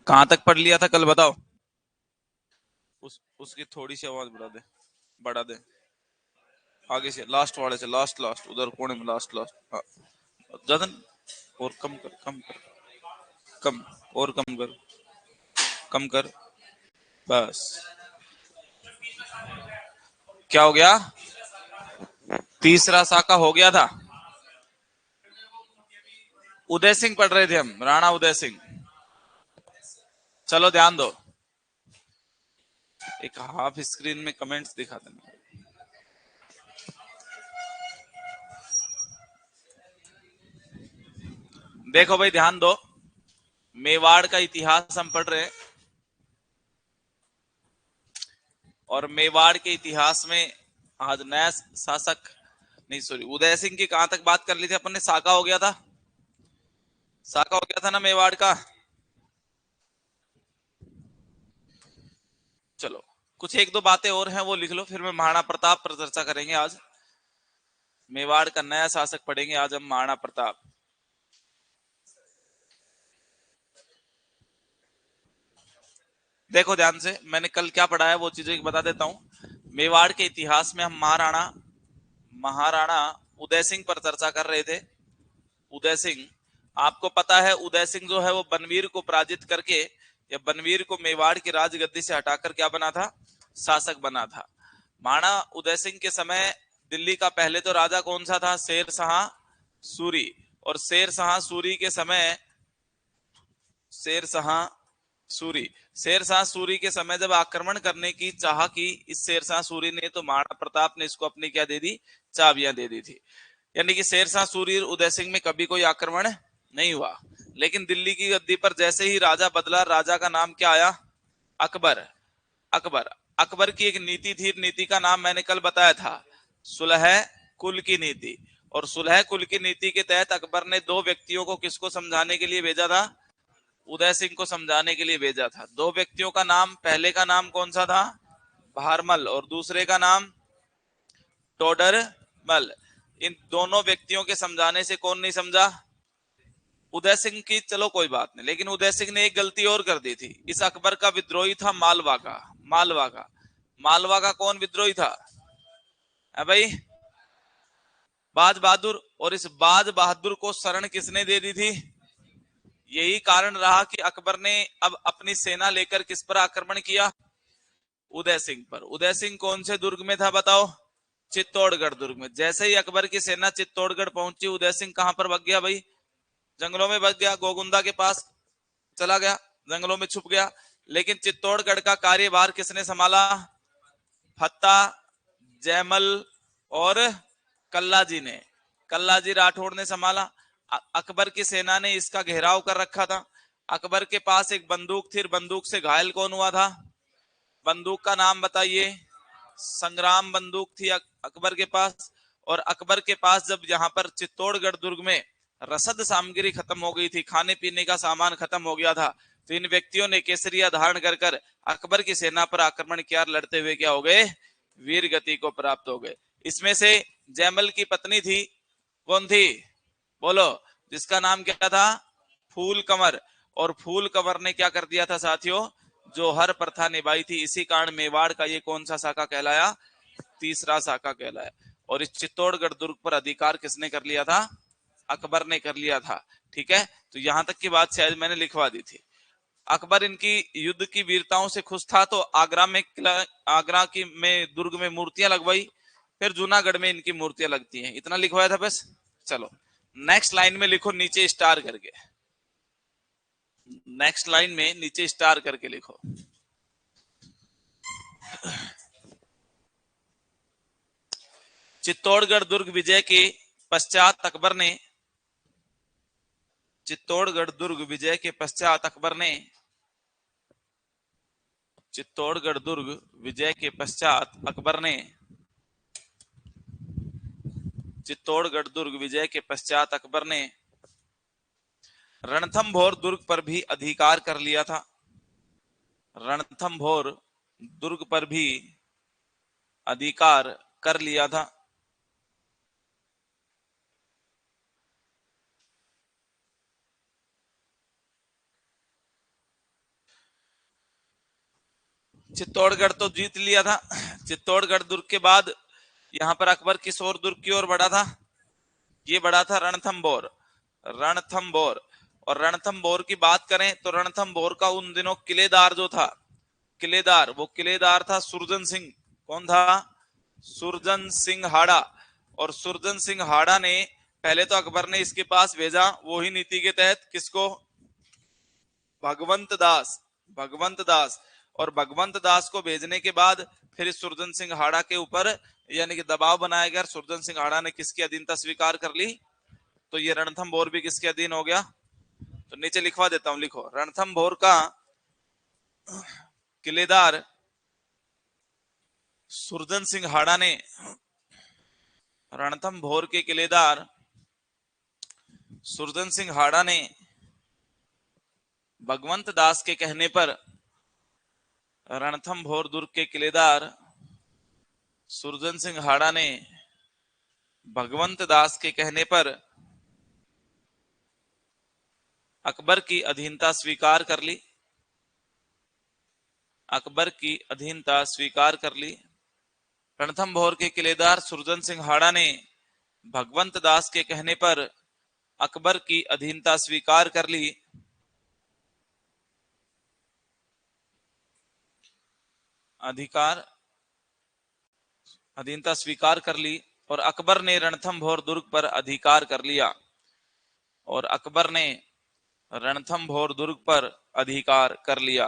कहां तक पढ़ लिया था कल बताओ? उसकी थोड़ी सी आवाज बढ़ा दे आगे से, लास्ट वाले से, लास्ट लास्ट उधर कोने में, लास्ट लास्ट। हाँ, ज्यादा और कम कर, कम और कम कर बस। क्या हो गया? तीसरा साका हो गया था। उदय सिंह पढ़ रहे थे हम, राणा उदय सिंह। चलो ध्यान दो, एक हाफ स्क्रीन में कमेंट्स दिखा देना। देखो भाई ध्यान दो, मेवाड़ का इतिहास हम पढ़ रहे हैं और मेवाड़ के इतिहास में आज नया शासक, नहीं सॉरी, उदय सिंह की कहां तक बात कर ली थी अपन ने? साका हो गया था, साका हो गया था ना मेवाड़ का। चलो कुछ एक दो बातें और हैं वो लिख लो, फिर मैं महाराणा प्रताप पर चर्चा करेंगे आज। मेवाड़ का नया शासक पढ़ेंगे आज हम, महाराणा प्रताप। देखो ध्यान से, मैंने कल क्या पढ़ा है वो चीजें बता देता हूं। मेवाड़ के इतिहास में हम महाराणा महाराणा उदय सिंह पर चर्चा कर रहे थे। उदय सिंह, आपको पता है उदय सिंह जो है वो बनवीर को पराजित करके, या बनवीर को मेवाड़ की राजगद्दी से हटाकर क्या बना था? शासक बना था। महाराणा उदय सिंह के समय दिल्ली का पहले तो राजा कौन सा था? शेर शाह सूरी। और शेर शाह सूरी के समय, शेर शाह सूरी शेर शाह सूरी के समय जब आक्रमण करने की चाह की इस शेर शाह सूरी ने, तो महाराणा प्रताप ने इसको अपनी क्या दे दी? चाबियां दे दी थी। यानी कि शेर शाह सूरी और उदय सिंह में कभी कोई आक्रमण नहीं हुआ। लेकिन दिल्ली की गद्दी पर जैसे ही राजा बदला, राजा का नाम क्या आया? अकबर। अकबर अकबर की एक नीति थी, नीति का नाम मैंने कल बताया था, सुलह कुल की नीति। और सुलह कुल की नीति के तहत अकबर ने दो व्यक्तियों को किसको समझाने के लिए भेजा था? उदय सिंह को समझाने के लिए भेजा था। दो व्यक्तियों का नाम, पहले का नाम कौन सा था? भारमल, और दूसरे का नाम टोडरमल। इन दोनों व्यक्तियों के समझाने से कौन नहीं समझा? उदय सिंह की चलो कोई बात नहीं, लेकिन उदय सिंह ने एक गलती और कर दी थी। इस अकबर का विद्रोही था मालवा का। मालवा का कौन विद्रोही था? है भाई, बाज बहादुर। और इस बाज बहादुर को शरण किसने दे दी थी? यही कारण रहा कि अकबर ने अब अपनी सेना लेकर किस पर आक्रमण किया? उदय सिंह पर। उदय सिंह कौन से दुर्ग में था बताओ? चित्तौड़गढ़ दुर्ग में। जैसे ही अकबर की सेना चित्तौड़गढ़ पहुंची, उदय सिंह कहां पर भाग गया भाई? जंगलों में भाग गया, गोगुंदा के पास चला गया, जंगलों में छुप गया। लेकिन चित्तौड़गढ़ का कार्यभार किसने संभाला? फत्ता, जयमल और कल्ला जी ने, कल्ला जी राठौड़ ने संभाला। अकबर की सेना ने इसका घेराव कर रखा था। अकबर के पास एक बंदूक थी, बंदूक से घायल कौन हुआ था? बंदूक का नाम बताइए। संग्राम बंदूक थी अकबर के पास। और अकबर के पास जब यहाँ पर चित्तौड़गढ़ दुर्ग में रसद सामग्री खत्म हो गई थी, खाने पीने का सामान खत्म हो गया था, तो इन व्यक्तियों ने केसरिया धारण कर अकबर की सेना पर आक्रमण किया, लड़ते हुए क्या हो गए? वीर गति को प्राप्त हो गए। इसमें से जयमल की पत्नी थी, कौन थी बोलो? जिसका नाम क्या था? फूल कंवर। और फूल कंवर ने क्या कर दिया था साथियों? जो हर प्रथा निभाई थी। इसी कारण मेवाड़ का ये कौन सा शाखा कहलाया? तीसरा शाखा कहलाया। और इस चित्तौड़गढ़ दुर्ग पर अधिकार किसने कर लिया था? अकबर ने कर लिया था। ठीक है, तो यहां तक की बात शायद मैंने लिखवा दी थी। अकबर इनकी युद्ध की वीरताओं से खुश था, तो आगरा में आगरा की में दुर्ग में मूर्तियां लगवाई। फिर जूनागढ़ में इनकी मूर्तियां लगती हैं, इतना लिखवाया था बस। चलो नेक्स्ट लाइन में लिखो नीचे स्टार करके, नेक्स्ट लाइन में नीचे स्टार करके लिखो। चित्तौड़गढ़ दुर्ग विजय के पश्चात अकबर ने, चित्तौड़गढ़ दुर्ग विजय के पश्चात अकबर ने, चित्तौड़गढ़ दुर्ग विजय के पश्चात अकबर ने, चित्तौड़गढ़ दुर्ग विजय के पश्चात अकबर ने रणथंभौर दुर्ग पर भी अधिकार कर लिया था। रणथंभौर दुर्ग पर भी अधिकार कर लिया था। चित्तौड़गढ़ तो जीत लिया था। चित्तौड़गढ़ दुर्ग के बाद यहां पर अकबर किस और दुर्ग की ओर बढ़ा था? ये बढ़ा था रणथंभौर। रणथंभौर। और रणथंभौर की बात करें तो रणथंभौर का उन दिनों किलेदार जो था, किलेदार, वो किलेदार था सुरजन सिंह। कौन था? सुरजन सिंह हाड़ा। और सुरजन सिंह हाड़ा ने पहले तो अकबर ने इसके पास भेजा, वो ही नीति के तहत, किसको? भगवंत दास। भगवंत दास। और भगवंत दास को भेजने के बाद फिर इस सुरजन सिंह हाड़ा के ऊपर यानी कि दबाव बनाया गया। सुरजन सिंह हाड़ा ने किसकी अधीनता स्वीकार कर ली? तो ये रणथंभौर भी किसके अधीन हो गया? तो नीचे लिखवा देता हूं, लिखो। रणथंभौर का किलेदार सुरजन सिंह हाड़ा ने, रणथंभौर के किलेदार सुरजन सिंह हाड़ा ने भगवंत दास के कहने पर, रणथंभौर दुर्ग के किलेदार सुरजन सिंह हाड़ा ने भगवंत दास के कहने पर अकबर की अधीनता स्वीकार कर ली। अकबर की अधीनता स्वीकार कर ली। रणथंभौर के किलेदार सुरजन सिंह हाड़ा ने भगवंत दास के कहने पर अकबर की अधीनता स्वीकार कर ली। अधीनता स्वीकार कर ली और अकबर ने रणथंभौर दुर्ग पर अधिकार कर लिया। और अकबर ने रणथंभौर दुर्ग पर अधिकार कर लिया।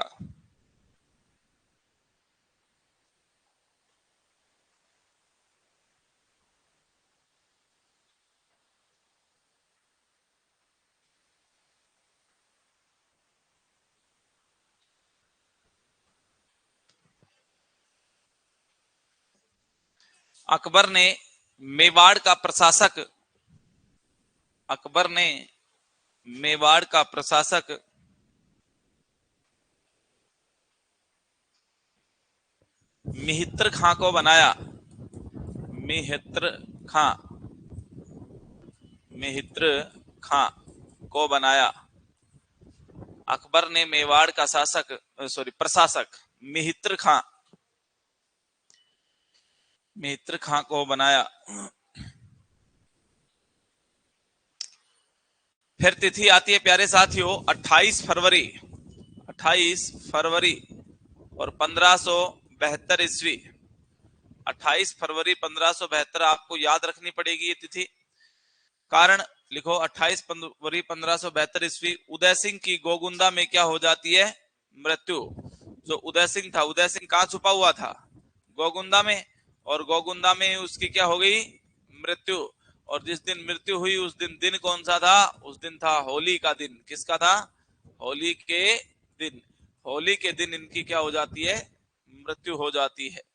अकबर ने मेवाड़ का प्रशासक, अकबर ने मेवाड़ का प्रशासक मिहित्र खां को बनाया। मिहित्र खां, मिहित्र खां को बनाया। अकबर ने मेवाड़ का शासक, सॉरी प्रशासक मिहित्र खां, मिहित्र खां को बनाया। फिर तिथि आती है प्यारे साथियों 28 फरवरी, 28 फरवरी और 1572 ईस्वी। 28 फरवरी 1572 आपको याद रखनी पड़ेगी ये तिथि। कारण लिखो, 28 फरवरी 1572 ईस्वी उदय सिंह की गोगुंदा में क्या हो जाती है? मृत्यु। जो उदय सिंह था, उदय सिंह कहाँ छुपा हुआ था? गोगुंदा में। और गोगुंदा में उसकी क्या हो गई? मृत्यु। और जिस दिन मृत्यु हुई उस दिन, दिन कौन सा था? उस दिन था होली का दिन। किसका था? होली के दिन। होली के दिन इनकी क्या हो जाती है? मृत्यु हो जाती है।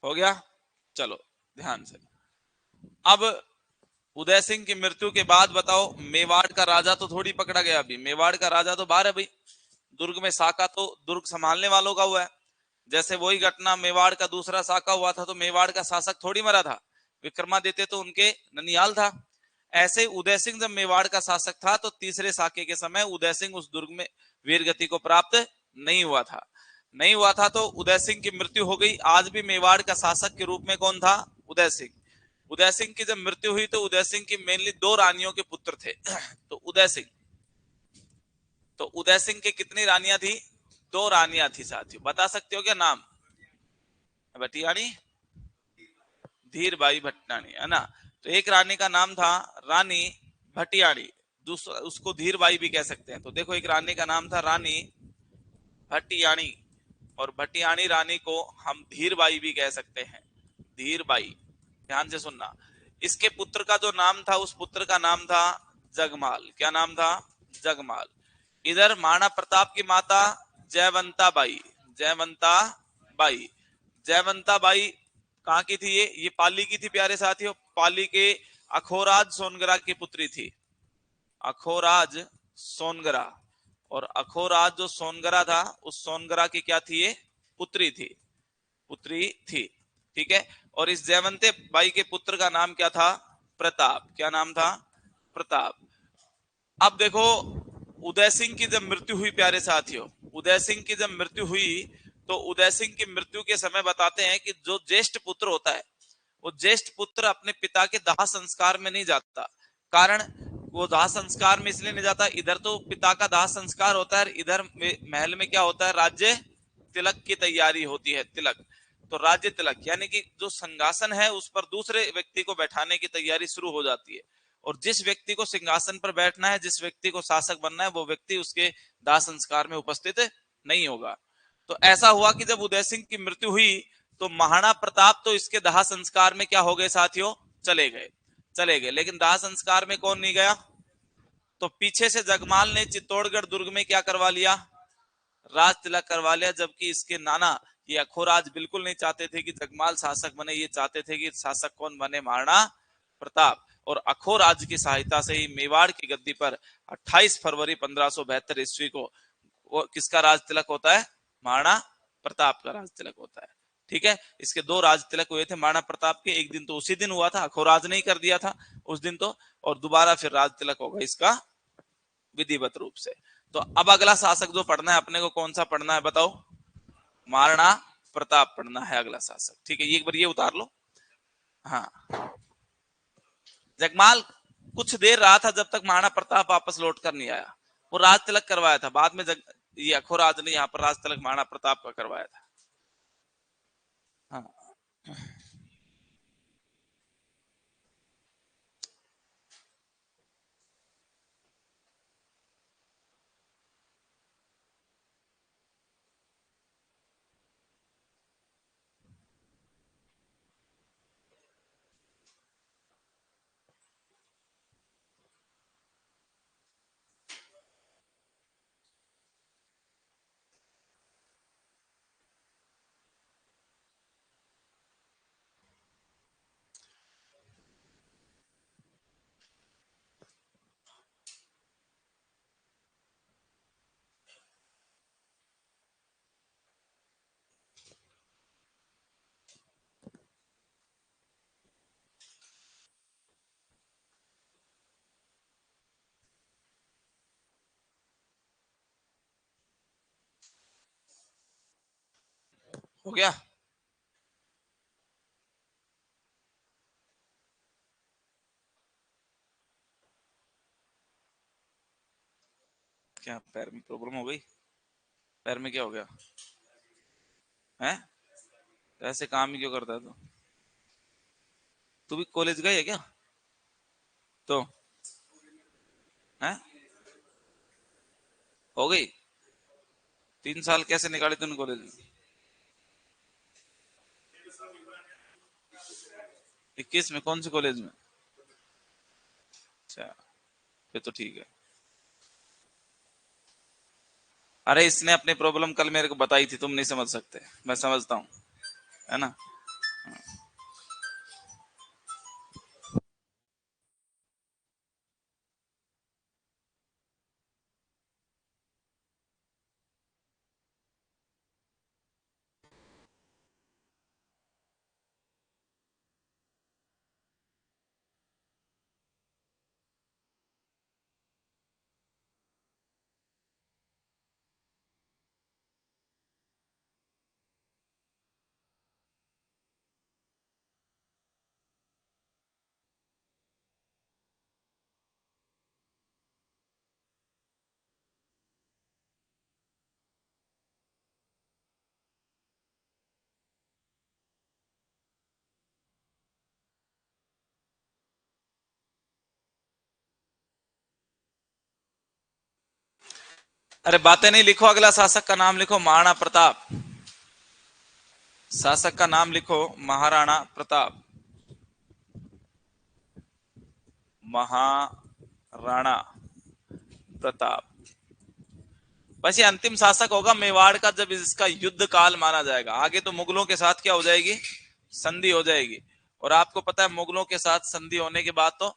हो गया? चलो ध्यान से। अब उदय सिंह की मृत्यु के बाद बताओ, मेवाड़ का राजा तो थोड़ी पकड़ा गया। अभी मेवाड़ का राजा तो बाहर है भाई। दुर्ग में साका तो दुर्ग संभालने वालों का हुआ है। जैसे वही घटना मेवाड़ का दूसरा साका हुआ था तो मेवाड़ का शासक थोड़ी मरा था, विक्रमादित्य तो उनके ननियाल था। ऐसे उदय सिंह जब मेवाड़ का शासक था तो तीसरे साके के समय उदय सिंह उस दुर्ग में वीर गति को प्राप्त नहीं हुआ था। नहीं हुआ था तो उदय सिंह की मृत्यु हो गई। आज भी मेवाड़ का शासक के रूप में कौन था? उदय सिंह। उदय सिंह की जब मृत्यु हुई तो उदय सिंह की मेनली दो रानियों के पुत्र थे। तो उदय सिंह, तो उदय सिंह के कितनी रानियां थी? दो रानियां थी साथियों। बता सकते हो क्या नाम? भटियाणी, धीरबाई भटनानी, है ना। तो एक रानी का नाम था रानी भटियाणी, दूसरा उसको धीरबाई भी कह सकते हैं। तो देखो, एक रानी का नाम था रानी भटियाणी और भटियाणी रानी को हम धीरबाई भी कह सकते हैं। धीरबाई, ध्यान से सुनना। इसके पुत्र का जो नाम था, उस पुत्र का नाम था जगमाल। क्या नाम था? जगमाल। इधर महाराणा प्रताप की माता Jaiwanta by, Jaiwanta by. Jaiwanta by कहाँ की थी? ये पाली की थी प्यारे साथियों। पाली के अखोराज सोनगरा की पुत्री थी। अखोराज सोनगरा, और अखोराज जो सोनगरा था, उस सोनगरा की क्या थी, ये पुत्री थी, पुत्री थी। ठीक है। और इस जयवंते बाई के पुत्र का नाम क्या था, प्रताप। क्या नाम था, प्रताप। अब देखो, उदय सिंह की जब मृत्यु हुई प्यारे साथियों, उदय सिंह की जब मृत्यु हुई, तो उदय सिंह की मृत्यु के समय बताते हैं कि जो ज्येष्ठ पुत्र होता है, वो ज्येष्ठ पुत्र अपने पिता के दाह संस्कार में नहीं जाता। कारण, वो दाह संस्कार में इसलिए नहीं जाता, इधर तो पिता का दाह संस्कार होता है, इधर महल में क्या होता है, राज्य तिलक की तैयारी होती है। तिलक तो राज्य तिलक, यानी कि जो सिंहासन है उस पर दूसरे व्यक्ति को बैठाने की तैयारी शुरू हो जाती है। और जिस व्यक्ति को सिंहासन पर बैठना है, जिस व्यक्ति को शासक बनना है, वो व्यक्ति उसके दाह संस्कार में उपस्थित नहीं होगा। तो ऐसा हुआ कि जब उदय सिंह की मृत्यु हुई, तो महाराणा प्रताप तो इसके दाह संस्कार में क्या हो गए साथियों, चले गए, चले गए। लेकिन दाह संस्कार में कौन नहीं गया, तो पीछे से जगमाल ने चित्तौड़गढ़ दुर्ग में क्या करवा लिया, राज तिलक करवा लिया। जबकि इसके नाना ये अखोराज बिल्कुल नहीं चाहते थे कि जगमाल शासक बने, ये चाहते थे कि शासक कौन बने, महाराणा प्रताप। और अखोराज की सहायता से ही मेवाड़ की गद्दी पर 28 फरवरी 1572 ईस्वी को वो किसका राज तिलक होता है, महाराणा प्रताप का राज तिलक होता है। ठीक है। इसके दो राज तिलक हुए थे महाराणा प्रताप के, एक दिन तो उसी दिन हुआ था, अखोराज ने ही कर दिया था उस दिन तो, और दोबारा फिर राज तिलक होगा इसका विधिवत रूप से। तो अब अगला शासक जो पढ़ना है अपने को, कौन सा पढ़ना है बताओ, महाराणा प्रताप पढ़ना है अगला शासक। ठीक है, एक बार ये उतार लो। हाँ, जगमाल कुछ देर रहा था जब तक महाराणा प्रताप वापस लौट कर नहीं आया। वो राज तिलक करवाया था बाद में, ये अखोराज ने यहाँ पर राज तिलक महाराणा प्रताप का करवाया था। हाँ, हो गया। क्या पैर में प्रॉब्लम हो गई, पैर में क्या हो गया है, ऐसे काम ही क्यों करता है तू भी कॉलेज गई है क्या, तो है, हो गई 3 साल कैसे निकाले तूने कॉलेज में, 21 में कौन से कॉलेज में, अच्छा फिर तो ठीक है। अरे इसने अपनी प्रॉब्लम कल मेरे को बताई थी, तुम नहीं समझ सकते, मैं समझता हूँ, है ना। अरे बातें नहीं लिखो, अगला शासक का नाम लिखो महाराणा प्रताप, शासक का नाम लिखो महाराणा प्रताप, महाराणा प्रताप। बस ये अंतिम शासक होगा मेवाड़ का, जब इसका युद्ध काल माना जाएगा। आगे तो मुगलों के साथ क्या हो जाएगी, संधि हो जाएगी। और आपको पता है मुगलों के साथ संधि होने के बाद तो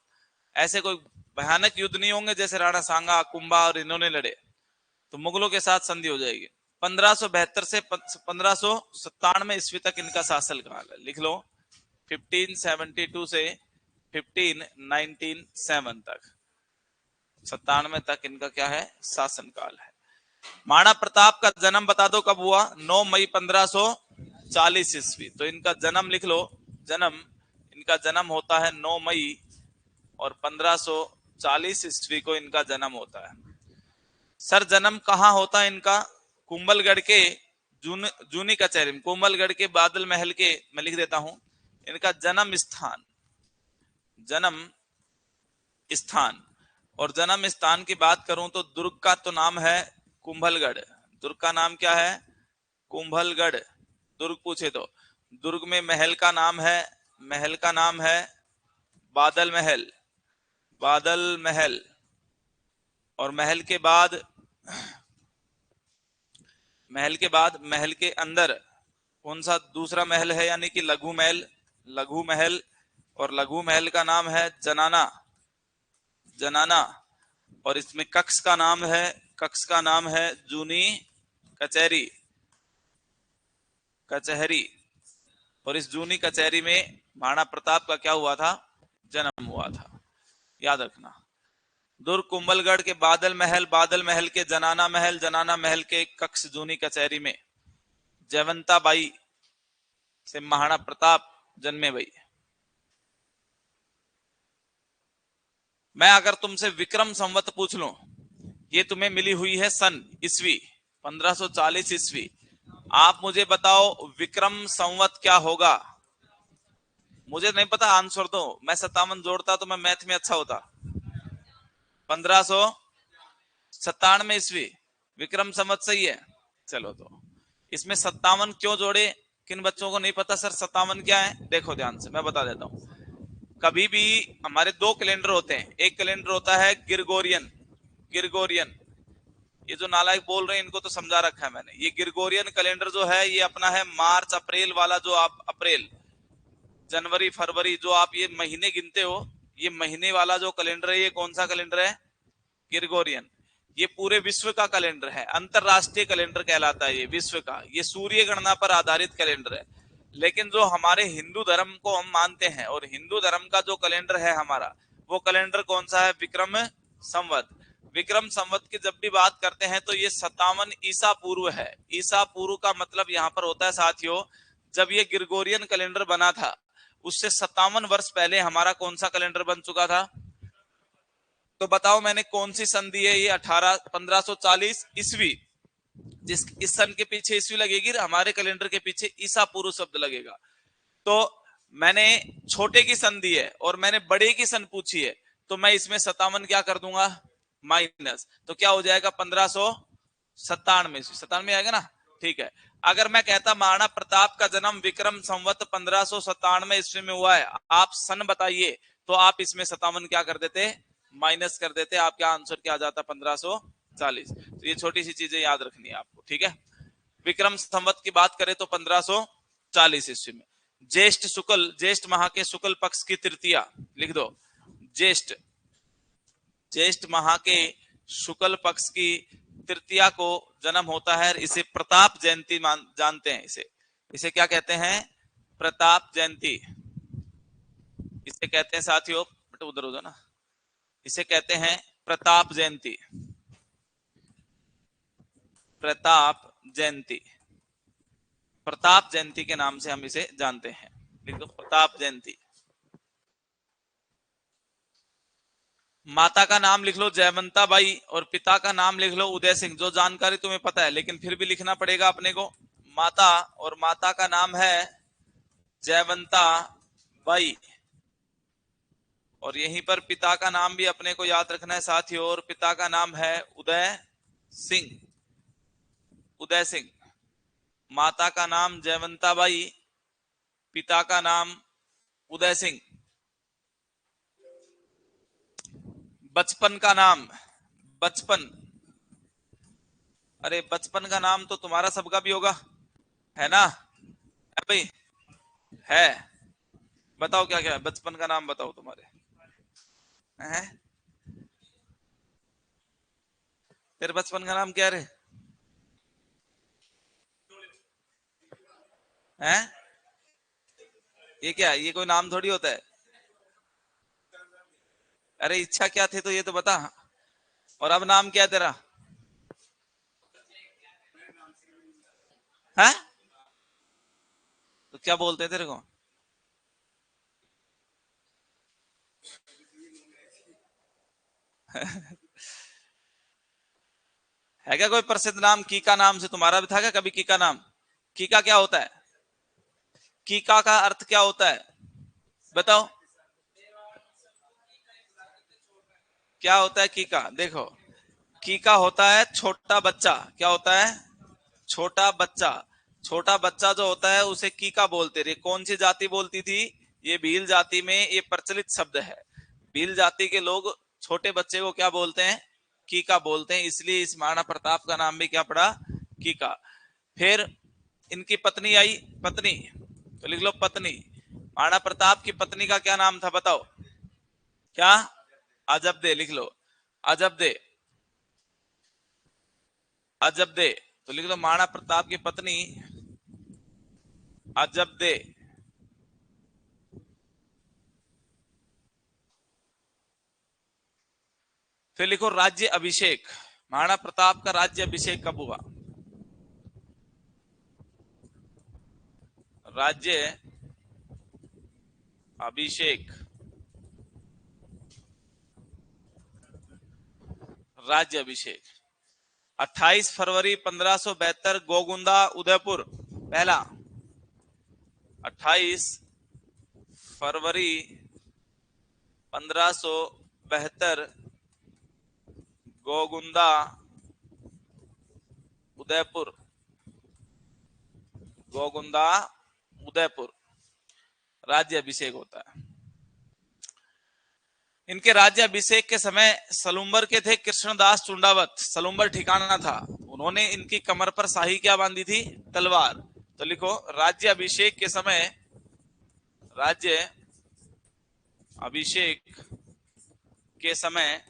ऐसे कोई भयानक युद्ध नहीं होंगे जैसे राणा सांगा, कुंभा और इन्होंने लड़े, तो मुगलों के साथ संधि हो जाएगी। 1572 से 1597 ईस्वी तक इनका शासन काल है, लिख लो 1572 से 1597 तक, 97 तक इनका क्या है, शासन काल है। महाराणा प्रताप का जन्म बता दो कब हुआ, 9 मई 1540 ईस्वी। तो इनका जन्म लिख लो, जन्म इनका जन्म होता है 9 मई और 1540 ईस्वी को इनका जन्म होता है। सर जन्म कहाँ होता है इनका, कुंभलगढ़ के जूनी कचहरी में, कुंभलगढ़ के बादल महल के, मैं लिख देता हूं इनका जन्म स्थान, जन्म स्थान। और जन्म स्थान की बात करूं तो दुर्ग का तो नाम है कुंभलगढ़, दुर्ग का नाम क्या है, कुंभलगढ़। दुर्ग पूछे तो दुर्ग में महल का नाम है, महल का नाम है बादल महल, बादल महल। और महल के बाद, महल के बाद महल के अंदर कौन सा दूसरा महल है, यानी कि लघु महल, लघु महल। और लघु महल का नाम है जनाना, जनाना। और इसमें कक्ष का नाम है, कक्ष का नाम है जूनी कचहरी, कचहरी। और इस जूनी कचहरी में महाराणा प्रताप का क्या हुआ था, जन्म हुआ था, याद रखना। दुर्ग कुंभलगढ़ के बादल महल, बादल महल के जनाना महल, जनाना महल के कक्ष जूनी कचहरी में जयवंता बाई से महाराणा प्रताप जन्मे भाई। मैं अगर तुमसे विक्रम संवत पूछ लूं, ये तुम्हें मिली हुई है सन, ईस्वी 1540 ईस्वी, आप मुझे बताओ विक्रम संवत क्या होगा। मुझे नहीं पता, आंसर दो। मैं 57 जोड़ता तो मैं मैथ में अच्छा होता। 1597 ईस्वी विक्रम संवत सही है। चलो तो इसमें 57 क्यों जोड़े, किन बच्चों को नहीं पता सर 57 क्या है, देखो ध्यान से मैं बता देता हूं। कभी भी हमारे दो कैलेंडर होते हैं, एक कैलेंडर होता है गिरगोरियन, गिरगोरियन, ये जो नालायक बोल रहे हैं इनको तो समझा रखा है मैंने। ये गिरगोरियन कैलेंडर जो है ये अपना है मार्च अप्रैल वाला, जो आप अप्रैल जनवरी फरवरी जो आप ये महीने गिनते हो, ये महीने वाला जो कैलेंडर है ये कौन सा कैलेंडर है, गिरगोरियन। ये पूरे विश्व का कैलेंडर है, अंतरराष्ट्रीय कैलेंडर कहलाता है ये, विश्व का। ये सूर्य गणना पर आधारित कैलेंडर है। लेकिन जो हमारे हिंदू धर्म को हम मानते हैं, और हिंदू धर्म का जो कैलेंडर है हमारा, वो कैलेंडर कौन सा है, विक्रम संवत। विक्रम संवत की जब भी बात करते हैं तो ये 57 ईसा पूर्व है। ईसा पूर्व का मतलब यहाँ पर होता है साथियों, जब ये गिरगोरियन कैलेंडर बना था उससे 57 वर्ष पहले हमारा कौन सा कैलेंडर बन चुका था। तो बताओ मैंने कौन सी सन दी है, ये 1540 ईस्वी। जिस इस सन के पीछे ईस्वी लगेगी, हमारे कैलेंडर के पीछे ईसा पूर्व शब्द लगेगा। तो मैंने छोटे की सन दी है और मैंने बड़े की सन पूछी है, तो मैं इसमें 57 क्या कर दूंगा, माइनस। तो क्या हो जाएगा 1597, 97 आएगा ना, ठीक है। अगर मैं कहता महाराणा प्रताप का जन्म विक्रम संवत 1597 ईस्वी में हुआ है, आप सन बताइए, तो आप इसमें 57 क्या कर देते, माइनस कर देते, आपका आंसर क्या आ जाता, 1540। तो ये छोटी सी चीजें याद रखनी है आपको, ठीक है। विक्रम संवत की बात करें तो 1540 ईस्वी में ज्येष्ठ शुक्ल, ज्येष्ठ माह के शुक्ल पक्ष की तृतीया, लिख दो ज्येष्ठ, ज्येष्ठ माह के शुक्ल पक्ष की तृतीया को जन्म होता है। इसे प्रताप जयंती जानते हैं, इसे इसे क्या कहते हैं, प्रताप जयंती इसे कहते हैं साथियों। बेटा उधर उधर ना, इसे कहते हैं प्रताप जयंती, प्रताप जयंती, प्रताप जयंती के नाम से हम इसे जानते हैं। लिख दो प्रताप जयंती। माता का नाम लिख लो जयवंता बाई और पिता का नाम लिख लो उदय सिंह। जो जानकारी तुम्हें पता है लेकिन फिर भी लिखना पड़ेगा अपने को। माता, और माता का नाम है जयवंता बाई, और यहीं पर पिता का नाम भी अपने को याद रखना है साथियों, और पिता का नाम है उदय सिंह, उदय सिंह। माता का नाम जयवंता बाई, पिता का नाम उदय सिंह। बचपन का नाम, बचपन, अरे बचपन का नाम तो तुम्हारा सबका भी होगा, है ना, है भाई, है। बताओ क्या क्या है बचपन का नाम, बताओ तुम्हारे, है तेरे बचपन का नाम क्या रे? हैं? ये क्या, ये कोई नाम थोड़ी होता है। अरे इच्छा क्या थी तो ये तो बता। और अब नाम क्या है तेरा? है? तो क्या बोलते हैं तेरे को? है क्या कोई प्रसिद्ध नाम कीका नाम से? तुम्हारा भी था क्या कभी कीका नाम? कीका क्या होता है? कीका का अर्थ क्या होता है? बताओ। क्या होता है कीका? देखो, कीका होता है छोटा बच्चा। क्या होता है? छोटा बच्चा। छोटा बच्चा जो होता है उसे कीका बोलते थे। कौन सी जाति बोलती थी? ये भील जाति में ये प्रचलित शब्द है। भील जाति के लोग छोटे बच्चे को क्या बोलते हैं? कीका बोलते हैं। इसलिए इस महाराणा प्रताप का नाम भी क्या पड़ा? कीका। फिर इनकी पत्नी आई। पत्नी, तो लिख लो पत्नी। महाराणा प्रताप की पत्नी का क्या नाम था बताओ? क्या? अजब दे लिख लो। अजब दे। अजब दे। तो लिख लो महाराणा प्रताप की पत्नी अजब दे। फिर लिखो राज्य अभिषेक। महाराणा प्रताप का राज्य अभिषेक कब हुआ? राज्य अभिषेक। राज्य अभिषेक 28 फरवरी 1572 गोगुंदा उदयपुर। पहला, 28 फरवरी 1572 गोगुंदा उदयपुर। गोगुंदा उदयपुर राज्य अभिषेक होता है। इनके राज्य अभिषेक के समय सलूम्बर के थे कृष्णदास चुंडावत। सलूम्बर ठिकाना था। उन्होंने इनकी कमर पर शाही क्या बांधी थी? तलवार। तो लिखो राज्य अभिषेक के समय, राज्य अभिषेक के समय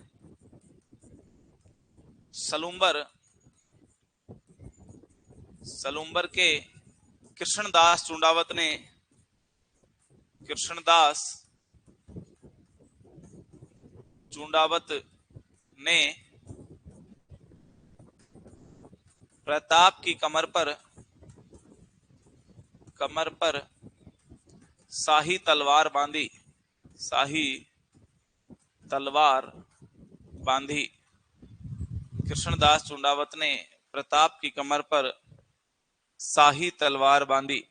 सलूम्बर, सलूम्बर के कृष्णदास चुंडावत ने, कृष्णदास चुंडावत ने प्रताप की कमर पर शाही तलवार बांधी। शाही तलवार बांधी। कृष्णदास चुंडावत ने प्रताप की कमर पर शाही तलवार बांधी।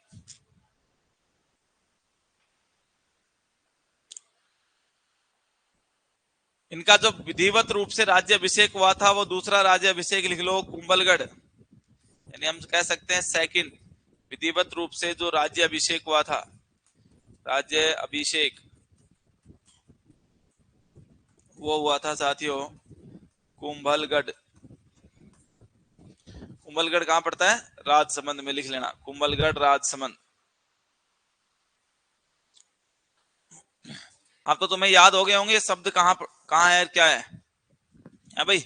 इनका जो विधिवत रूप से राज्य अभिषेक हुआ था वो दूसरा राज्य अभिषेक लिख लो कुंभलगढ़। यानी हम कह सकते हैं सेकंड विधिवत रूप से जो राज्य अभिषेक हुआ था, राज्य अभिषेक वो हुआ था साथियों कुंभलगढ़। कुंभलगढ़ कहां पड़ता है? राजसमंद में। लिख लेना कुंभलगढ़ राजसमंद। अब तो तुम्हें याद हो गए होंगे ये शब्द कहां है क्या है भाई?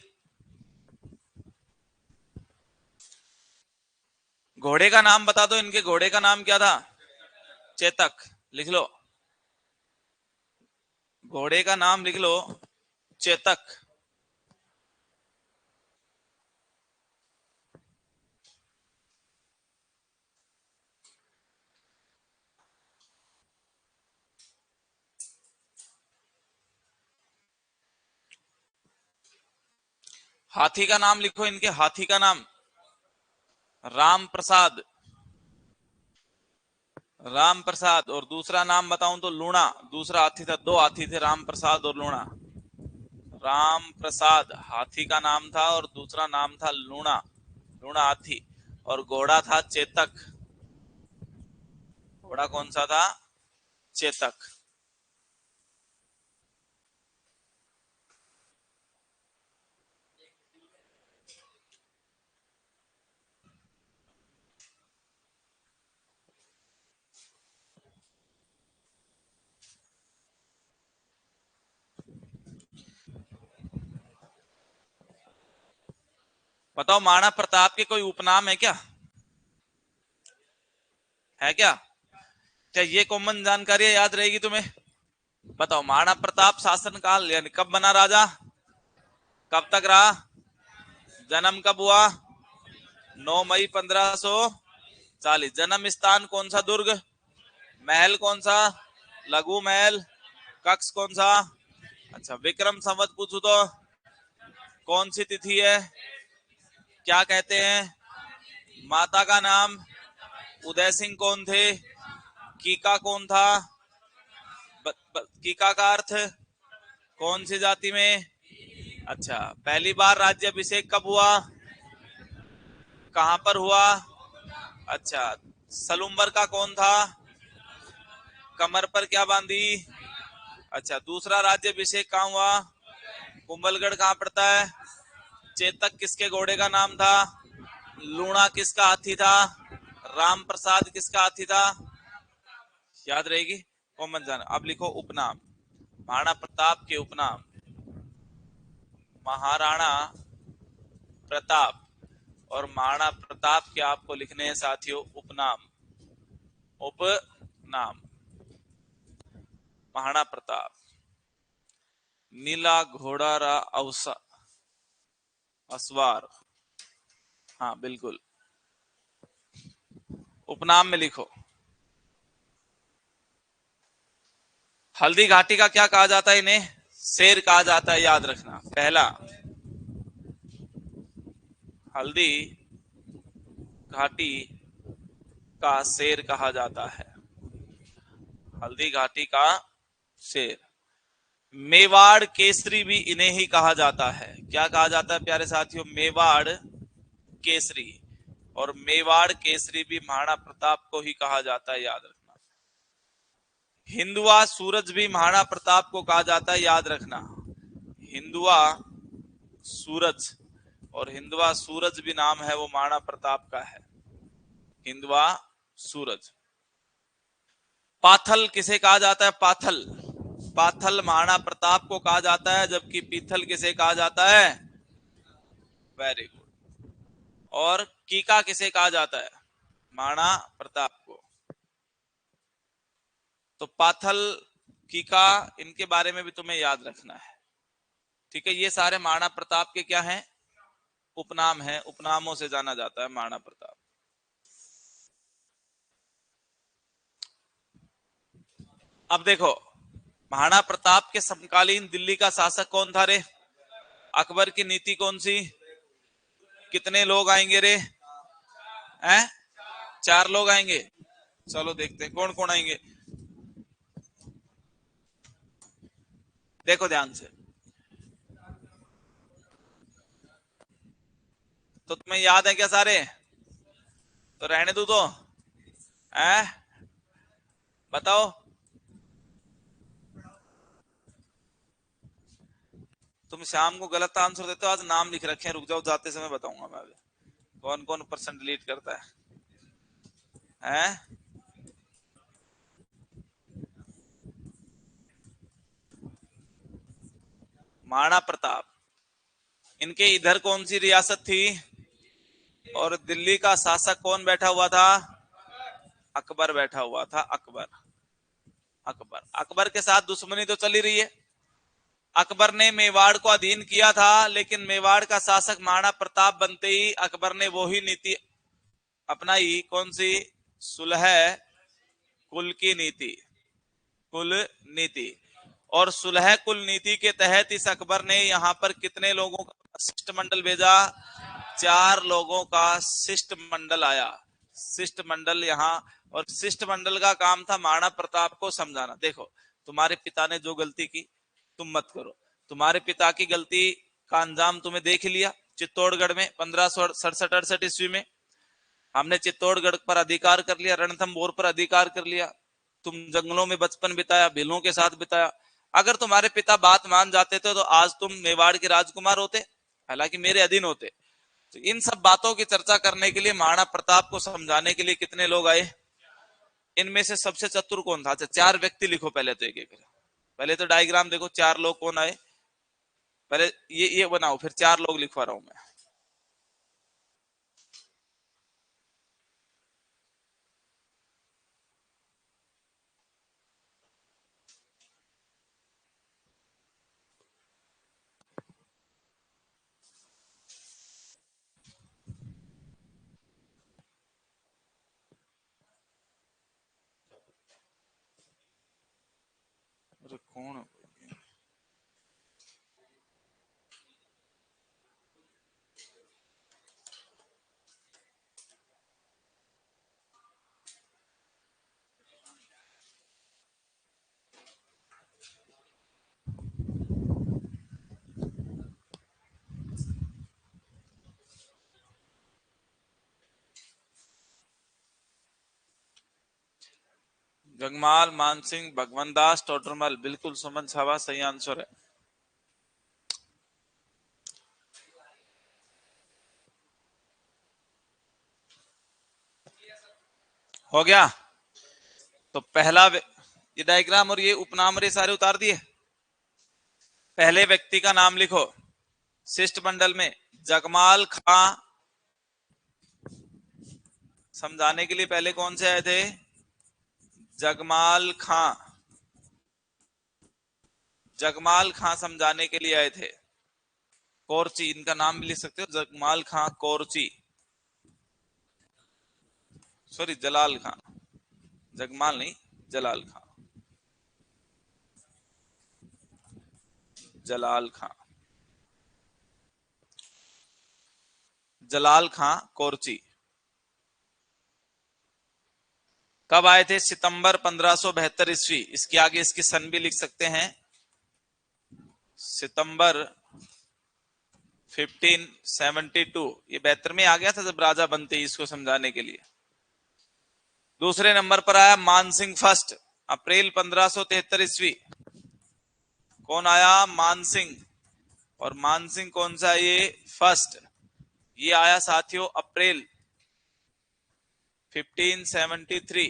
घोड़े का नाम बता दो। इनके घोड़े का नाम क्या था? चेतक। लिख लो घोड़े का नाम लिख लो चेतक। हाथी का नाम लिखो। इनके हाथी का नाम राम प्रसाद। राम प्रसाद। और दूसरा नाम बताऊं तो लूणा। दूसरा हाथी था, दो हाथी थे, राम प्रसाद और लूणा। राम प्रसाद हाथी का नाम था और दूसरा नाम था लूणा। लूणा हाथी। और घोड़ा था चेतक। घोड़ा कौन सा था? चेतक। बताओ महाराणा प्रताप के कोई उपनाम है क्या? है क्या? क्या ये कॉमन जानकारी है, याद रहेगी तुम्हें? बताओ महाराणा प्रताप शासन काल यानी कब बना राजा, कब तक रहा, जन्म कब हुआ? 9 मई 1540। जन्म स्थान कौन सा दुर्ग, महल कौन सा, लघु महल, कक्ष कौन सा? अच्छा विक्रम संवत पूछू तो कौन सी तिथि है, क्या कहते हैं, माता का नाम, उदय सिंह कौन थे, कीका कौन था, कीका का अर्थ कौन सी जाति में? अच्छा पहली बार राज्याभिषेक कब हुआ, कहां पर हुआ? अच्छा सलूम्बर का कौन था, कमर पर क्या बांधी? अच्छा दूसरा राज्याभिषेक कहाँ हुआ, कुंभलगढ़ कहाँ पड़ता है? चेतक किसके घोड़े का नाम था, लूणा किसका हाथी था, राम प्रसाद किसका हाथी था? याद रहेगी, कॉमन जान। अब लिखो उपनाम, महाराणा प्रताप के उपनाम, महाराणा प्रताप और महाराणा प्रताप के आपको लिखने हैं साथियों उपनाम, उपनाम। महाराणा प्रताप, नीला घोड़ा रा अवसा असवार, हाँ बिल्कुल उपनाम में लिखो। हल्दी घाटी का क्या कहा जाता है, इन्हें शेर कहा जाता है, याद रखना। पहला, हल्दी घाटी का शेर कहा जाता है, हल्दी घाटी का शेर। मेवाड़ केसरी भी इन्हें ही कहा जाता है, क्या कहा जाता है प्यारे साथियों, मेवाड़ केसरी। और मेवाड़ केसरी भी महाराणा प्रताप को ही कहा जाता है, याद रखना। हिंदुआ सूरज भी महाराणा प्रताप को कहा जाता है, याद रखना। हिंदुआ सूरज, और हिंदुआ सूरज भी नाम है वो महाराणा प्रताप का है, हिंदुआ सूरज। पाथल किसे कहा जाता है, पाथल, पाथल महाराणा प्रताप को कहा जाता है, जबकि पीथल किसे कहा जाता है? Very good. और कीका किसे कहा जाता है? महाराणा प्रताप को। तो पाथल, कीका, इनके बारे में भी तुम्हें याद रखना है, ठीक है। ये सारे महाराणा प्रताप के क्या हैं, उपनाम हैं, उपनामों से जाना जाता है महाराणा प्रताप। अब देखो महाराणा प्रताप के समकालीन दिल्ली का शासक कौन था रे? अकबर की नीति कौन सी? कितने लोग आएंगे रे? हैं? 4 लोग आएंगे। चलो देखते हैं कौन कौन आएंगे। देखो ध्यान से, तो तुम्हें याद है क्या सारे? तो रहने दो तो, हैं? बताओ। तुम शाम को गलत आंसर देते हो, आज नाम लिख रखे हैं, रुक जाओ जाते समय बताऊंगा मैं अभी कौन कौन परसेंट डिलीट करता है, हैं? महाराणा प्रताप, इनके इधर कौन सी रियासत थी, और दिल्ली का शासक कौन बैठा हुआ था? अकबर बैठा हुआ था, अकबर। अकबर, अकबर के साथ दुश्मनी तो चली रही है। अकबर ने मेवाड़ को अधीन किया था, लेकिन मेवाड़ का शासक महाराणा प्रताप बनते ही अकबर ने वही नीति अपनाई, कौन सी? सुलह कुल की नीति, कुल नीति। और सुलह कुल नीति के तहत इस अकबर ने यहाँ पर कितने लोगों का शिष्टमंडल भेजा? 4 लोगों का शिष्टमंडल आया, शिष्टमंडल यहाँ। और शिष्टमंडल का काम था महाराणा प्रताप को समझाना, देखो तुम्हारे पिता ने जो गलती की तुम मत करो। तुम्हारे पिता की गलती का अंजाम तुम्हें देख लिया चित्तौड़गढ़ में 1567-68 ईस्वी में। हमने चित्तौड़गढ़ पर अधिकार कर लिया, रणथंभौर पर अधिकार कर लिया। तुम जंगलों में बचपन बिताया, भीलों के साथ बिताया। अगर तुम्हारे पिता बात मान जाते थे तो आज तुम मेवाड़ के राजकुमार होते, हालांकि मेरे अधीन होते। तो इन सब बातों की चर्चा करने के लिए, महाराणा प्रताप को समझाने के लिए कितने लोग आए? इनमें से सबसे चतुर कौन था? अच्छा 4 व्यक्ति लिखो पहले तो, एक एक। पहले तो डायग्राम देखो, 4 लोग कौन आए, पहले ये बनाओ, फिर 4 लोग लिखवा रहा हूं मैं। अरे कौन है? जगमाल, मानसिंह, भगवंत दास, टोडरमल। बिल्कुल सुमन छावा सही आंसर है। हो गया। तो पहला ये डायग्राम और ये उपनाम और ये सारे उतार दिए। पहले व्यक्ति का नाम लिखो शिष्टमंडल में। जगमाल खां। समझाने के लिए पहले कौन से आए थे? जगमाल खां। जगमाल खां समझाने के लिए आए थे। कोरची, इनका नाम भी लिख सकते हो, जगमाल खां कोरची। सॉरी, जलाल खां। जगमाल नहीं, जलाल खां। जलाल खां। जलाल खां कोरची। कब आए थे? सितंबर 1572 ईस्वी। इसके आगे इसकी सन भी लिख सकते हैं। सितंबर 1572। ये 72 में आ गया था जब राजा बनते ही, इसको समझाने के लिए। दूसरे नंबर पर आया मानसिंह फर्स्ट, अप्रैल 1573 ईस्वी। कौन आया? मानसिंह। और मानसिंह कौन सा? ये फर्स्ट। ये आया साथियों अप्रैल 1573।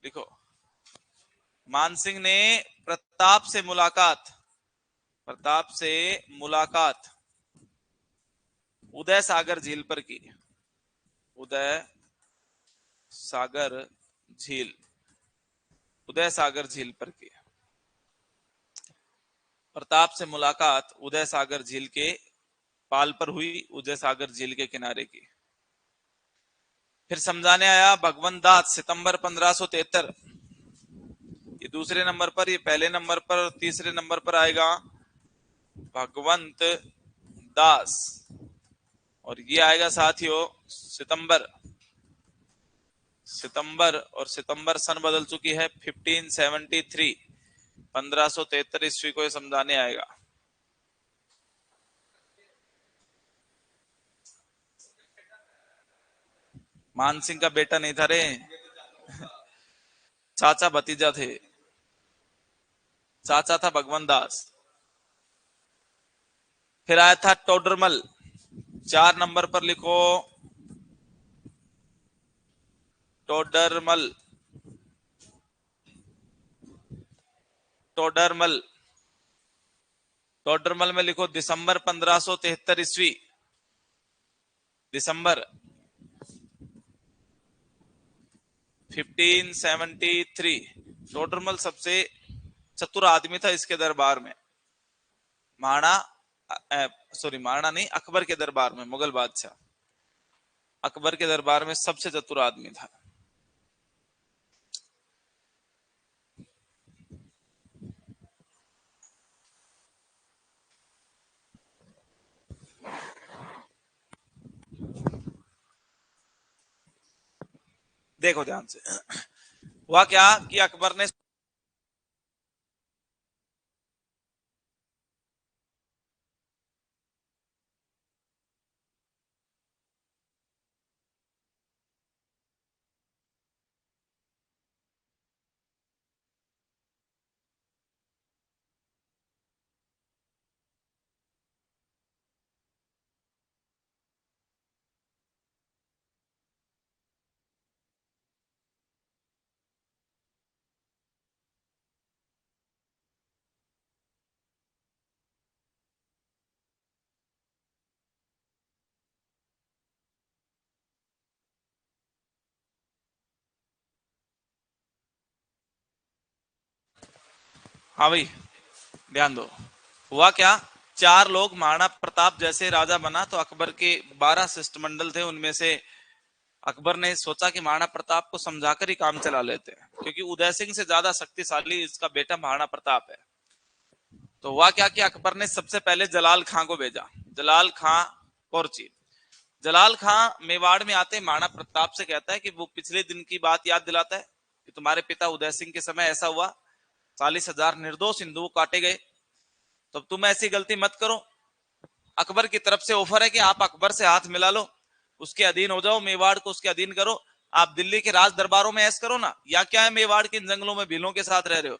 देखो, मानसिंह ने प्रताप से मुलाकात, प्रताप से मुलाकात उदय सागर झील पर की। उदय सागर झील, उदय सागर झील पर की। प्रताप से मुलाकात उदय सागर झील के पाल पर हुई, उदय सागर झील के किनारे की। फिर समझाने आया भगवंत दास, सितंबर 1573। ये दूसरे नंबर पर, ये पहले नंबर पर, तीसरे नंबर पर आएगा भगवंत दास। और ये आएगा साथियों सितंबर। सितंबर और सितंबर सन बदल चुकी है, 1573। 1573 ईस्वी को ये समझाने आएगा। मानसिंह का बेटा नहीं था रे, चाचा भतीजा थे। चाचा था भगवंत दास। फिर आया था टोडरमल। 4 नंबर पर लिखो टोडरमल। टोडरमल। टोडरमल में लिखो दिसंबर 1573 ईस्वी। दिसंबर 1573। टोडरमल सबसे चतुर आदमी था इसके दरबार में। महाराणा, सॉरी महाराणा नहीं, अकबर के दरबार में, मुगल बादशाह अकबर के दरबार में सबसे चतुर आदमी था। देखो ध्यान से, हुआ क्या कि अकबर ने हाँ भाई ध्यान दो। हुआ क्या, 4 लोग, महाराणा प्रताप जैसे राजा बना तो अकबर के 12 शिष्टमंडल थे, उनमें से अकबर ने सोचा कि महाराणा प्रताप को समझाकर ही काम चला लेते हैं, क्योंकि उदय सिंह से ज्यादा शक्तिशाली इसका बेटा महाराणा प्रताप है। तो हुआ क्या कि अकबर ने सबसे पहले जलाल खां को भेजा। जलाल खां कोरची। जलाल खां मेवाड़ में आते महाराणा प्रताप से कहता है कि वो पिछले दिन की बात याद दिलाता है कि तुम्हारे पिता उदय सिंह के समय ऐसा हुआ, 40,000 निर्दोष हिंदू काटे गए, तो तुम ऐसी गलती मत करो। अकबर की तरफ से ऑफर है कि आप अकबर से हाथ मिला लो, उसके अधीन हो जाओ, मेवाड़ को उसके अधीन करो, आप दिल्ली के राज दरबारों में ऐश करो ना, या क्या है मेवाड़ के जंगलों में भीलों के साथ रह रहे हो।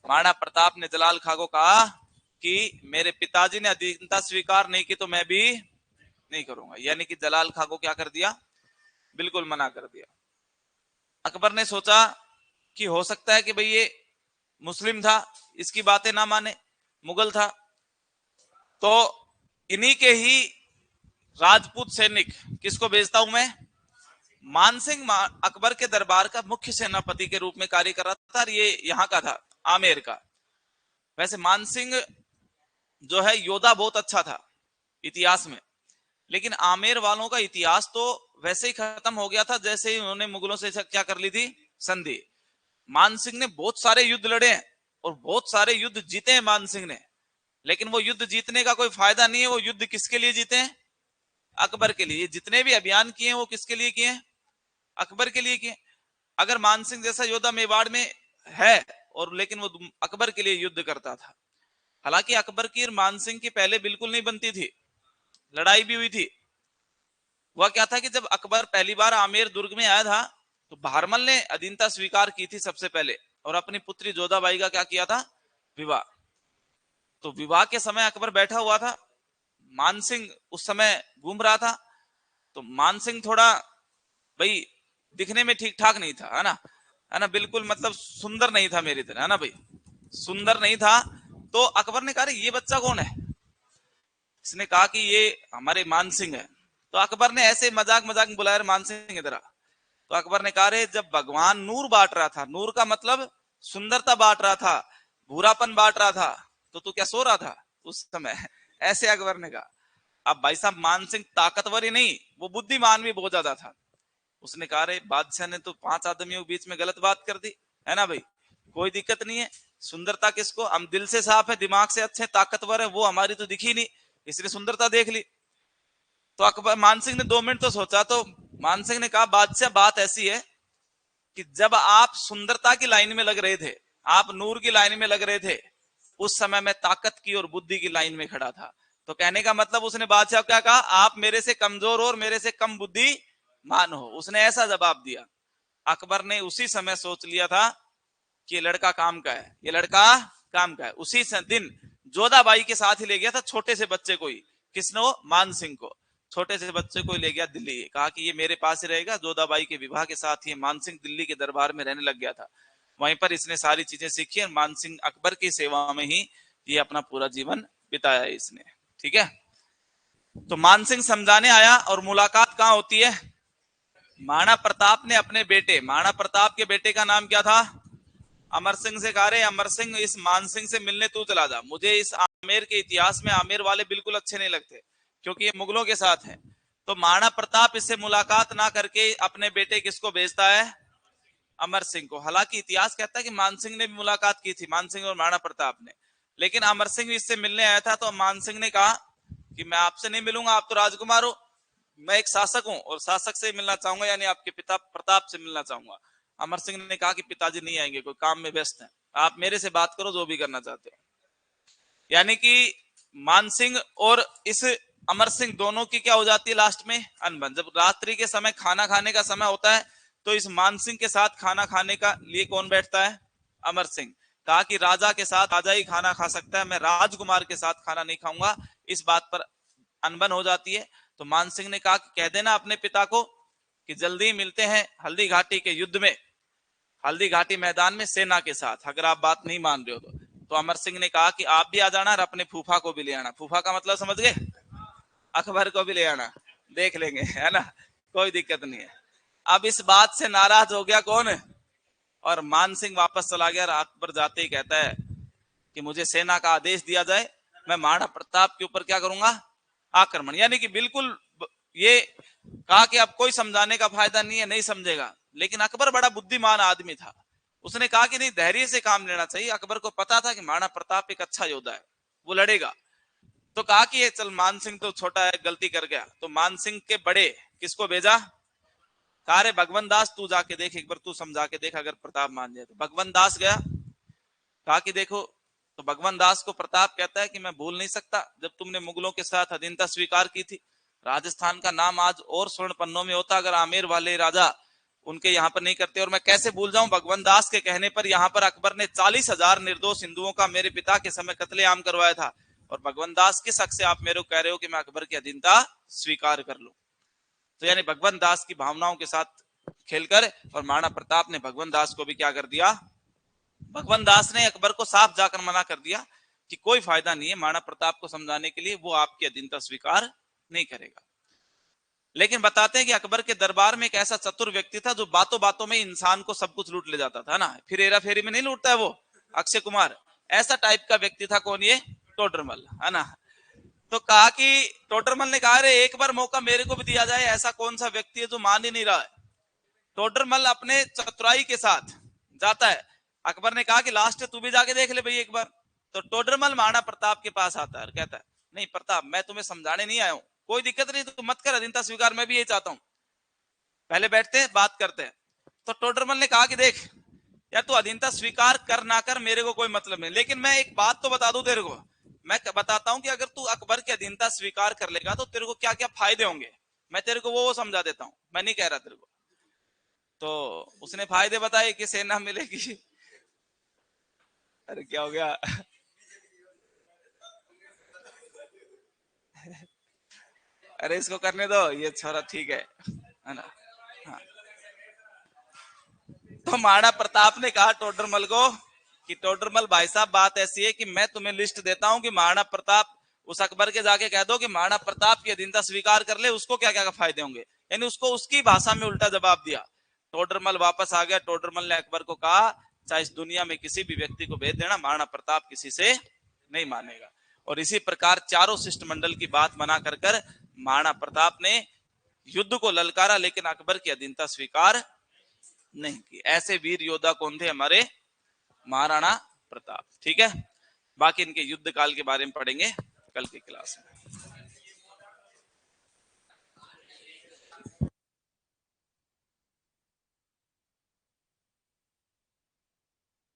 महाराणा प्रताप ने जलाल खां को कहा कि मेरे पिताजी ने अधीनता स्वीकार नहीं की तो मैं भी नहीं करूंगा, यानी कि जलाल खां को क्या कर दिया, बिल्कुल मना कर दिया। अकबर ने सोचा कि हो सकता है कि भाई ये मुस्लिम था, इसकी बातें ना माने, मुगल था, तो इन्हीं के ही राजपूत सैनिक, किसको भेजता हूं मैं, मानसिंह अकबर के दरबार का मुख्य सेनापति के रूप में कार्य कर रहा था, और ये यहाँ का था, आमेर का। वैसे मानसिंह जो है योद्धा बहुत अच्छा था इतिहास में, लेकिन आमेर वालों का इतिहास तो वैसे ही खत्म हो गया था जैसे ही उन्होंने मुगलों से क्या कर ली थी, संधि। मानसिंह ने बहुत सारे युद्ध लड़े हैं और बहुत सारे युद्ध जीते हैं मानसिंह ने, लेकिन वो युद्ध जीतने का कोई फायदा नहीं है। वो युद्ध किसके लिए जीते हैं, अकबर के लिए। जितने भी अभियान किए हैं वो किसके लिए किए हैं, अकबर के लिए किए। अगर मानसिंह जैसा योद्धा मेवाड़ में है और लेकिन वो अकबर के लिए युद्ध करता था। हालांकि अकबर की और मानसिंह की पहले बिल्कुल नहीं बनती थी, लड़ाई भी हुई थी। वह क्या था कि जब अकबर पहली बार आमेर दुर्ग में आया था तो भारमल ने अधीनता स्वीकार की थी सबसे पहले, और अपनी पुत्री जोधाबाई का क्या किया था, विवाह। तो विवाह के समय अकबर बैठा हुआ था, मानसिंह उस समय घूम रहा था। तो मानसिंह थोड़ा भाई दिखने में ठीक ठाक नहीं था, है ना, बिल्कुल मतलब सुंदर नहीं था मेरी तरह, है ना भाई, सुंदर नहीं था। तो अकबर ने कहा ये बच्चा कौन है, इसने कहा कि ये हमारे मानसिंह है। तो अकबर ने ऐसे मजाक मजाक में बुलाया, मानसिंह इधर आ। तो अकबर ने कहा रे, जब भगवान नूर बांट रहा था, नूर का मतलब सुंदरता बांट रहा था, भूरापन बांट रहा था, तो तू क्या सो रहा था उस समय, ऐसे अकबर ने कहा। अब भाई साहब मानसिंह ताकतवर ही नहीं, वो बुद्धिमान भी बहुत ज्यादा था। उसने कहा रे, बादशाह ने तो 5 आदमियों के बीच में गलत बात कर दी, है ना भाई, कोई दिक्कत नहीं है, सुंदरता किसको, हम दिल से साफ है, दिमाग से अच्छे, ताकतवर है, वो हमारी तो दिखी नहीं, इसलिए सुंदरता देख ली। तो अकबर मानसिंह ने 2 मिनट तो सोचा, तो मानसिंह ने कहा बादशाह बात ऐसी है कि जब आप सुंदरता की लाइन में लग रहे थे, आप नूर की लाइन में लग रहे थे, उस समय मैं ताकत की और बुद्धि की लाइन में खड़ा था। तो कहने का मतलब उसने बादशाह क्या कहा, आप मेरे से कमजोर हो और मेरे से कम बुद्धिमान हो, उसने ऐसा जवाब दिया। अकबर ने उसी समय सोच लिया था कि ये लड़का काम का है, ये लड़का काम का है। उसी दिन जोधाबाई के साथ ही ले गया था छोटे से बच्चे को ही, किसने, मानसिंह को, छोटे से बच्चे को ले गया दिल्ली, कहा कि ये मेरे पास ही रहेगा। जोधाबाई के विवाह के साथ ही मानसिंह दिल्ली के दरबार में रहने लग गया था। वहीं पर इसने सारी चीजें सीखी और मानसिंह अकबर की सेवा में ही ये अपना पूरा जीवन बिताया इसने, ठीक है। तो मानसिंह समझाने आया और मुलाकात कहाँ होती है, महाराणा प्रताप ने अपने बेटे, महाराणा प्रताप के बेटे का नाम क्या था, अमर सिंह से कहा रहे, अमर सिंह इस मानसिंह से मिलने तू चला जा, मुझे इस आमेर के इतिहास में आमेर वाले बिल्कुल अच्छे नहीं लगते क्योंकि ये मुगलों के साथ है। तो महाराणा प्रताप इससे मुलाकात ना करके अपने बेटे किसको भेजता है, अमर सिंह को। हालांकि इतिहास कहता है कि मानसिंह ने भी मुलाकात की थी, मानसिंह और महाराणा प्रताप ने, लेकिन अमर सिंह इससे मिलने आया था। तो मानसिंह ने कहा कि मैं आपसे नहीं मिलूंगा, आप तो राजकुमार हो, मैं एक शासक हूं और शासक से मिलना चाहूंगा, यानी आपके पिता प्रताप से मिलना चाहूंगा। अमर सिंह ने कहा कि पिताजी नहीं आएंगे, कोई काम में व्यस्त हैं, आप मेरे से बात करो जो भी करना चाहते हो। यानी कि मानसिंह और इस अमर सिंह दोनों की क्या हो जाती है लास्ट में, अनबन। जब रात्रि के समय खाना खाने का समय होता है तो इस मानसिंह के साथ खाना खाने का लिए कौन बैठता है, अमर सिंह। कहा कि राजा के साथ राजा ही खाना खा सकता है, मैं राजकुमार के साथ खाना नहीं खाऊंगा। इस बात पर अनबन हो जाती है। तो मानसिंह ने कहा कि कह देना अपने पिता को कि जल्दी मिलते हैं हल्दी घाटी के युद्ध में, हल्दी घाटी मैदान में सेना के साथ, अगर आप बात नहीं मान रहे हो तो अमर सिंह ने कहा कि आप भी आ जाना और अपने फूफा को भी ले आना। फूफा का मतलब समझ गए, अकबर को भी ले आना, देख लेंगे, है ना, कोई दिक्कत नहीं है। अब इस बात से नाराज हो गया कौन, और मानसिंह वापस चला गया। अकबर जाते ही कहता है कि मुझे सेना का आदेश दिया जाए, मैं महाराणा प्रताप के ऊपर क्या करूंगा, आक्रमण। यानी कि बिल्कुल ये कहा कि अब कोई समझाने का फायदा नहीं है, नहीं समझेगा। लेकिन अकबर बड़ा बुद्धिमान आदमी था, उसने कहा कि नहीं, धैर्य से काम लेना चाहिए। अकबर को पता था कि महाराणा प्रताप एक अच्छा योद्धा है, वो लड़ेगा। तो कहा कि ये चल, मान सिंह तो छोटा है, गलती कर गया, तो मान सिंह के बड़े किसको भेजा, कहा रे भगवंत दास तू जाके देख, एक बार तू समझा के देख, अगर प्रताप मान जाए तो। भगवंत दास गया, कहा कि देखो, तो भगवंत दास को प्रताप कहता है कि मैं भूल नहीं सकता जब तुमने मुगलों के साथ अधीनता स्वीकार की थी। राजस्थान का नाम आज और स्वर्ण पन्नों में होता अगर आमेर वाले राजा उनके यहाँ पर नहीं करते। और मैं कैसे भूल जाऊं, भगवंत दास के कहने पर यहाँ पर अकबर ने 40,000 निर्दोष हिंदुओं का मेरे पिता के समय कत्लेआम करवाया था। और भगवंत दास किस हक से आप मेरे को कह रहे हो कि मैं अकबर की अधीनता स्वीकार कर लूं। तो यानी भगवंत दास की भावनाओं के साथ खेलकर और महाराणा प्रताप ने भगवंत दास को भी क्या कर दिया, भगवंत दास ने अकबर को साफ जाकर मना कर दिया कि कोई फायदा नहीं है महाराणा प्रताप को समझाने के लिए, वो आपकी अधीनता स्वीकार नहीं करेगा। लेकिन बताते हैं कि अकबर के दरबार में एक ऐसा चतुर व्यक्ति था जो बातों बातों में इंसान को सब कुछ लूट ले जाता था ना, फिर हेरा फेरी में नहीं लूटता है वो अक्षय कुमार, ऐसा टाइप का व्यक्ति था। कौन, ये टोडरमल, है ना। तो कहा कि टोडरमल ने कहा, अरे एक बार मौका मेरे को भी दिया जाए, ऐसा कौन सा व्यक्ति है जो मान ही नहीं रहा है। टोडरमल अपने चतुराई के साथ जाता है। अकबर ने कहा कि लास्ट तू भी जाके देख ले भाई एक बार। तो टोडरमल महाराणा प्रताप के पास आता है और कहता है, नहीं प्रताप, मैं तुम्हें समझाने नहीं आया हूं, कोई दिक्कत नहीं, तो मत कर अधीनता स्वीकार, मैं भी यही चाहता हूं, पहले बैठते हैं बात करते हैं। तो टोडरमल ने कहा कि देख यार, तू अधीनता स्वीकार कर ना कर मेरे को कोई मतलब नहीं, लेकिन मैं एक बात तो बता दूं तेरे को, मैं बताता हूं कि अगर तू अकबर की अधीनता स्वीकार कर लेगा तो तेरे को क्या क्या फायदे होंगे, मैं तेरे को वो समझा देता हूं, मैं नहीं कह रहा तेरे को। तो उसने फायदे बताए कि सेना मिलेगी। अरे क्या हो गया। अरे इसको करने दो, ये छोरा ठीक है ना। हाँ। तो महाराणा प्रताप ने कहा टोडरमल को कि टोडरमल भाई साहब, बात ऐसी है कि मैं तुम्हें लिस्ट देता हूं कि महाराणा प्रताप, उस अकबर के जाके कह दो कि महाराणा प्रताप की अधीनता स्वीकार कर ले, उसको क्या क्या फायदे होंगे। यानी उसको उसकी भाषा में उल्टा जवाब दिया। टोडरमल वापस आ गया। टोडरमल ने अकबर को कहा, चाहे इस दुनिया में किसी भी व्यक्ति को भेज देना, महाराणा प्रताप किसी से नहीं मानेगा। और इसी प्रकार चारों शिष्टमंडल की बात मना कर महाराणा प्रताप ने युद्ध को ललकारा, लेकिन अकबर की अधीनता स्वीकार नहीं की। ऐसे वीर योद्धा कौन थे हमारे, महाराणा प्रताप। ठीक है, बाकी इनके युद्ध काल के बारे में पढ़ेंगे कल की क्लास में।